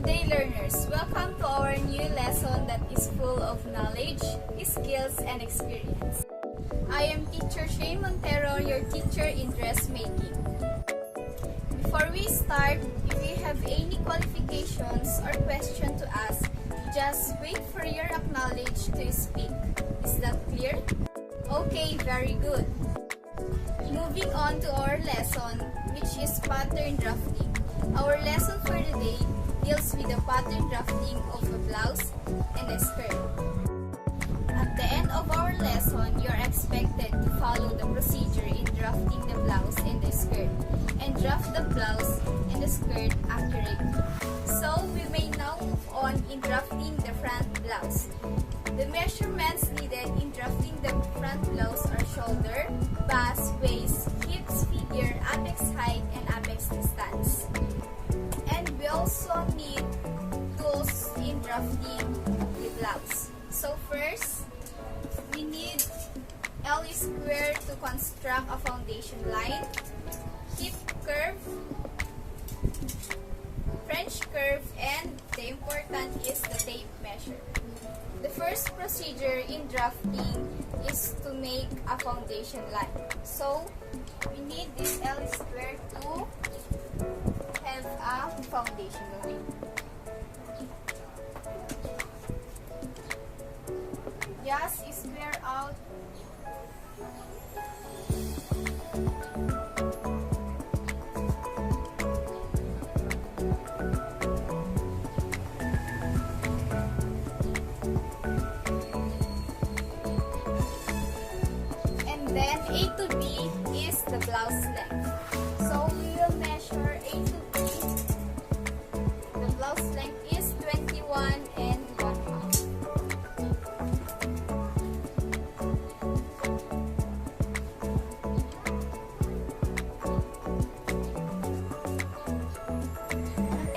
Good day, learners! Welcome to our new lesson that is full of knowledge, skills, and experience. I am teacher Montero, your teacher in dressmaking. Before we start, if you have any qualifications or question to ask, just wait for your acknowledge to speak. Is that clear? Okay, very good. Moving on to our lesson, which is pattern drafting. Our lesson for the day deals with the pattern drafting of a blouse and a skirt. At the end of our lesson, you are expected to follow the procedure in drafting the blouse and the skirt, and draft the blouse and the skirt accurately. So, we may now move on in drafting the front blouse. The measurements needed in drafting the front blouse are shoulder, bust, waist, hips, figure, apex height, and apex distance. And we also need tools in drafting the blouse. So first, we need L square to construct a foundation line, hip curve, French curve, and the important is the tape measure. The first procedure in drafting is to make a foundation line. So, we need this L square to have a foundation line. Just square out then A to B is the blouse length. So we will measure A to B. The blouse length is 21 and 1/2.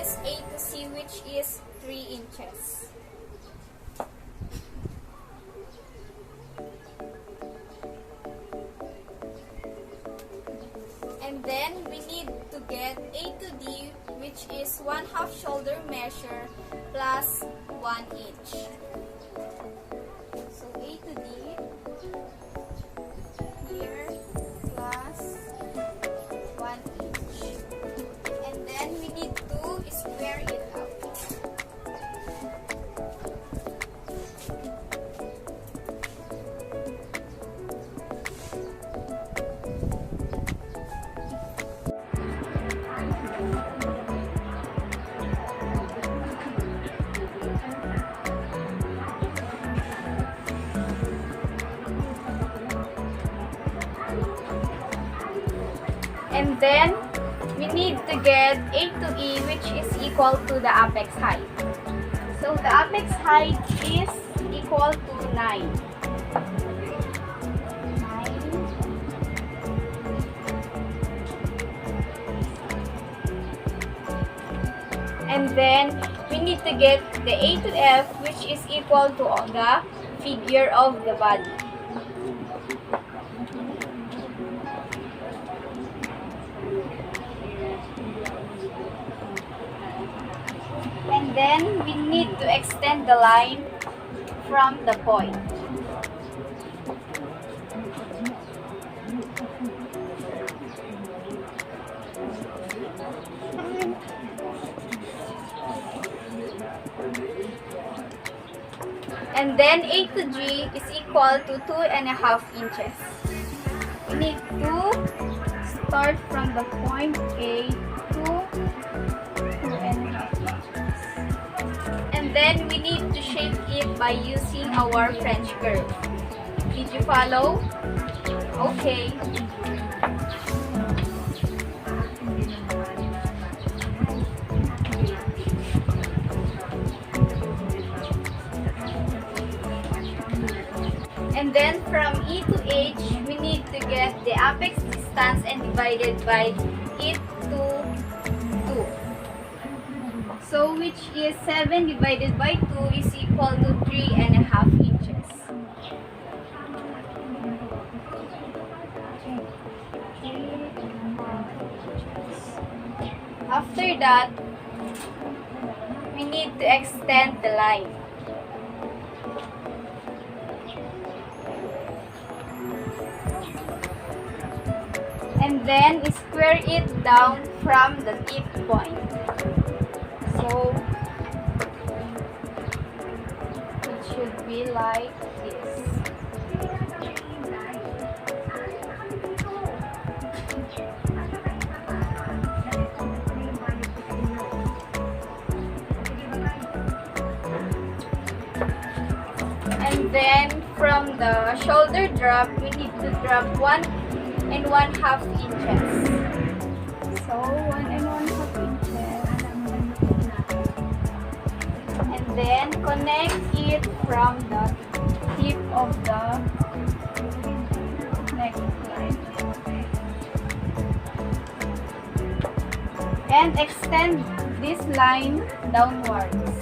Is A to C, which is 3 inches. And then we need to get A to D, which is 1/2 shoulder measure plus 1 inch. So A to D here plus 1 inch. And then we need to square it out. And then, we need to get A to E, which is equal to the apex height. So, the apex height is equal to 9. And then, we need to get the A to F, which is equal to the figure of the body. And then, we need to extend the line from the point. And then, A to G is equal to 2.5 inches. We need to start from the point A to 2.5 inches. And then we need to shape it by using our French curve. Did you follow? Okay. And then from E to H, we need to get the apex distance and divided by it to 2. So which is 7 divided by 2 is equal to 3.5 inches. After that, we need to extend the line. And then square it down from the tip point. So it should be like this. And then from the shoulder drop, we need to drop 1 1/2 inches. So 1 1/2 inches. And then connect it from the tip of the neckline. And extend this line downwards.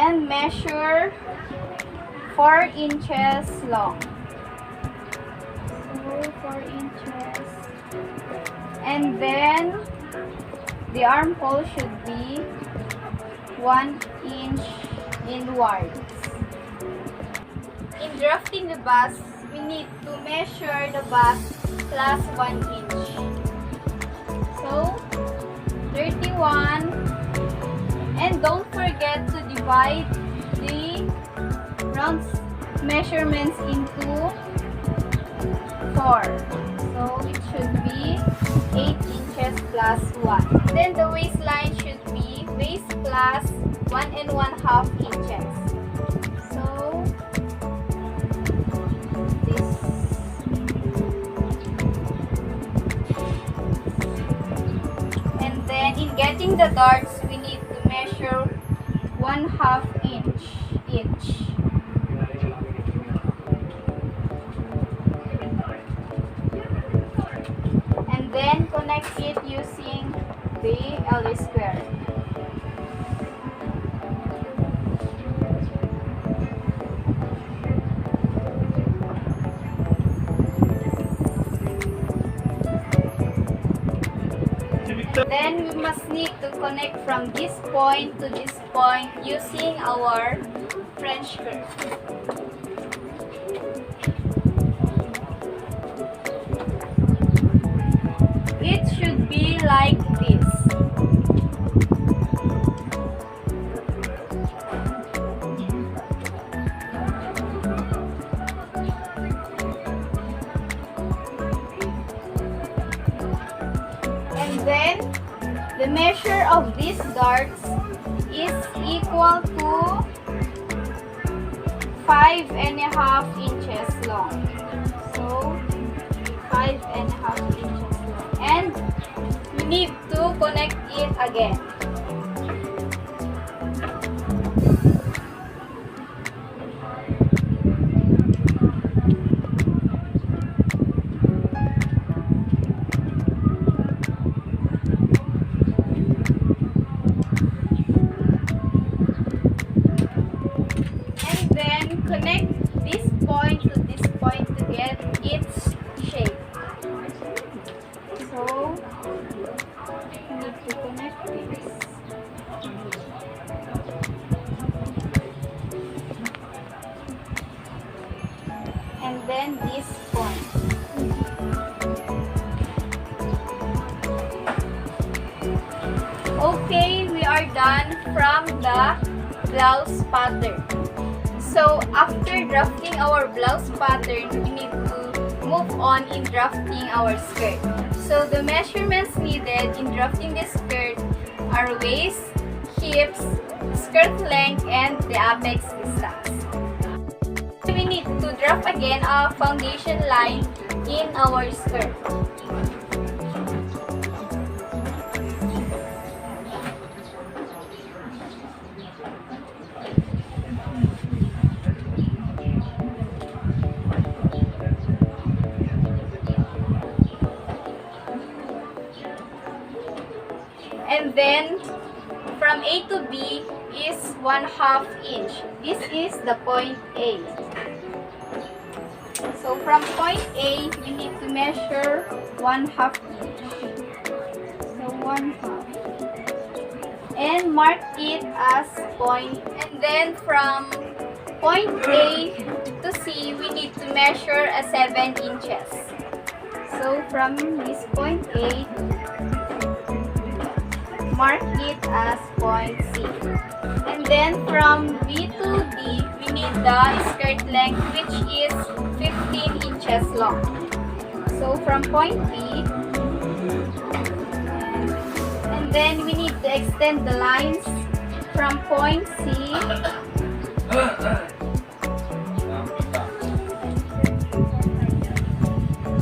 And measure 4 inches long. So 4 inches. And then the armhole should be 1 inch inwards. In drafting the bust, we need to measure the bust plus 1 inch. So 31. And don't forget to divide the round measurements into 4. So it should be 8 inches plus 1. Then the waistline should be waist plus 1 1/2 inches. So this. And then in getting the darts, we need to measure 1/2 inch each. And then connect it using the L square. Then we must need to connect from this point to this point using our French curve. It should be like this. And then the measure of these darts is equal to 5 1/2 inches long. So 5 1/2 inches long. And we need to connect it again. Connect this point to this point to get its shape. So, we need to connect this. And then this point. Okay, we are done from the blouse pattern. So, after drafting our blouse pattern, we need to move on in drafting our skirt. So, the measurements needed in drafting the skirt are waist, hips, skirt length, and the apex distance. We need to draft again a foundation line in our skirt. And then, from A to B, is 1/2 inch. This is the point A. So from point A, we need to measure 1/2 inch. So 1/2. And mark it as point. And then from point A to C, we need to measure a 7 inches. So from this point A, mark it as point C. And then from B to D, we need the skirt length, which is 15 inches long. So from point B, and then we need to extend the lines from point C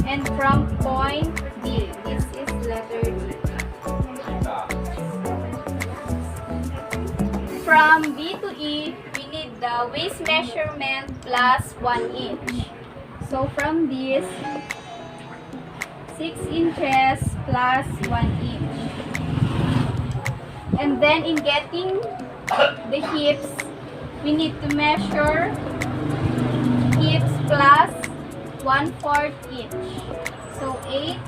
and from point D. This is letter D. From B to E, we need the waist measurement plus 1 inch. So from this, 6 inches plus 1 inch. And then in getting the hips, we need to measure hips plus 1/4 inch. So 8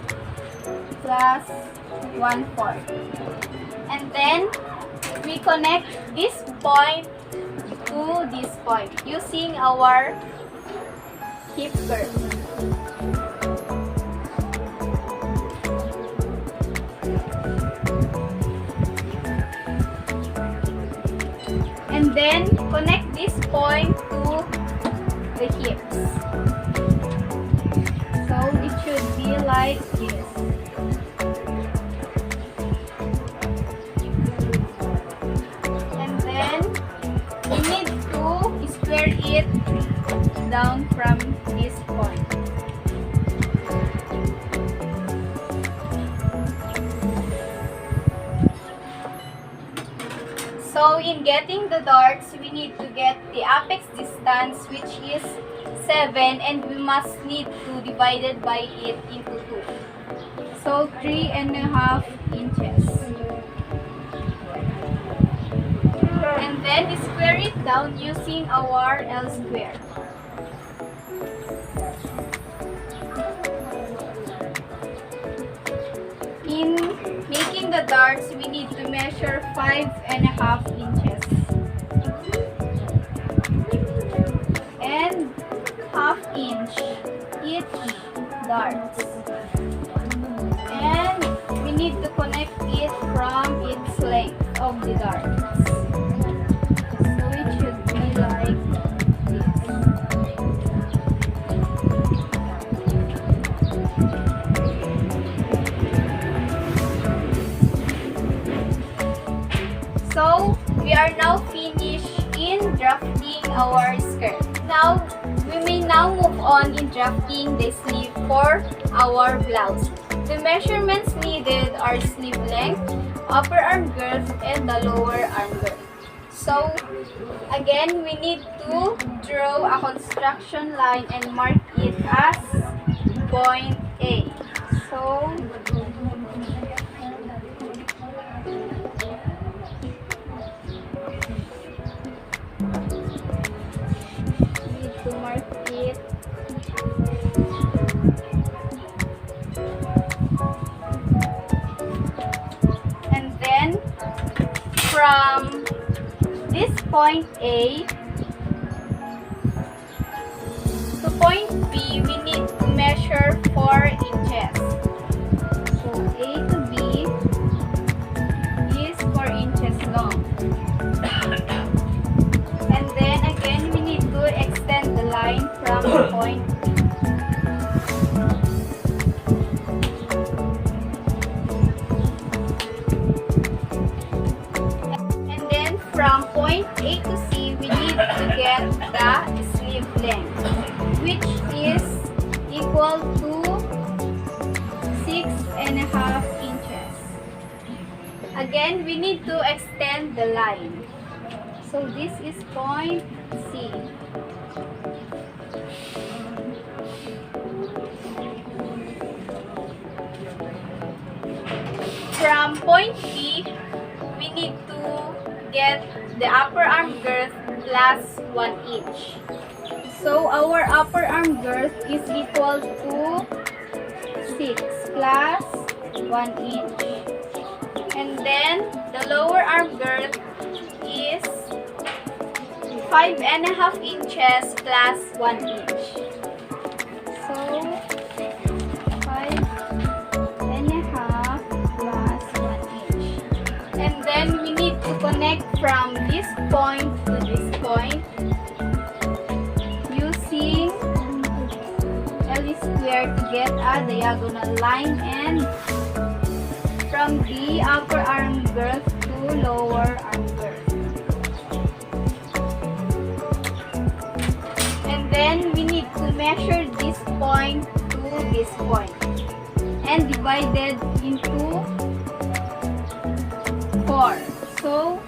plus 1/4. And then we connect this point to this point using our hip curve. And then connect this point to the hips. So it should be like this. And then we need to square it down from this point. So in getting the darts, we need to get the apex distance, which is 7, and we must need to divide it by it into 2. So 3.5 inches. And then square it down using our L square. In making the darts, we need to measure 5.5 inches. And 1/2 inch each darts. And we need to connect it from its length of the darts. So it should be like this. So we are now finished in drafting our skirt. Now we may now move on in drafting the sleeve for our blouse. The measurements needed are sleeve length, upper arm girth, and the lower arm girth. So again, we need to draw a construction line and mark it as point A. So to mark it. And then from this point A to point B, we need to measure 4 inches. So A to B is 4 inches long. And then again, we need to extend the line from point B. And then from point A to C, we need to get the sleeve length, which is equal to 6.5 inches. Again, we need to extend the line. So this is point C. From point B, we need to get the upper arm girth plus 1 inch. So our upper arm girth is equal to 6 plus 1 inch. And then the lower arm girth is 5.5 inches plus 1 inch. So 5.5 plus 1 inch. And then we need to connect from this point to this point using L squared to get a diagonal line, and from the upper arm girth to lower arm girth. And then we need to measure this point to this point and divide it into 4. So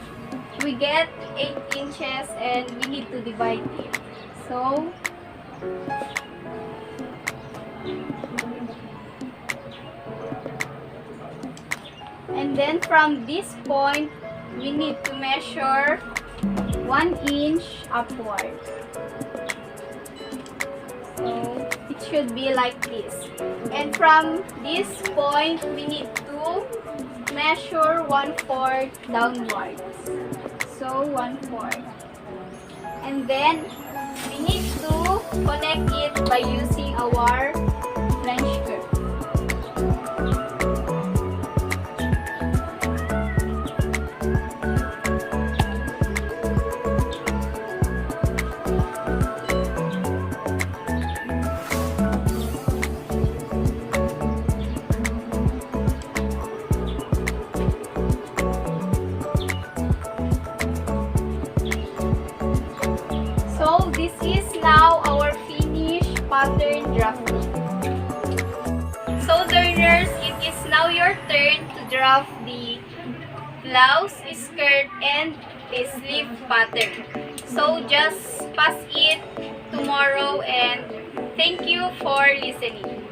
we get 8 inches and we need to divide it. So and then from this point we need to measure 1 inch upward. So it should be like this. And from this point we need to measure 1/4 downwards. So 1/4. And then we need to connect it by using our French curve. So this is now our finished pattern drafting. So learners, it is now your turn to draft the blouse, skirt, and the sleeve pattern. So just pass it tomorrow, and thank you for listening.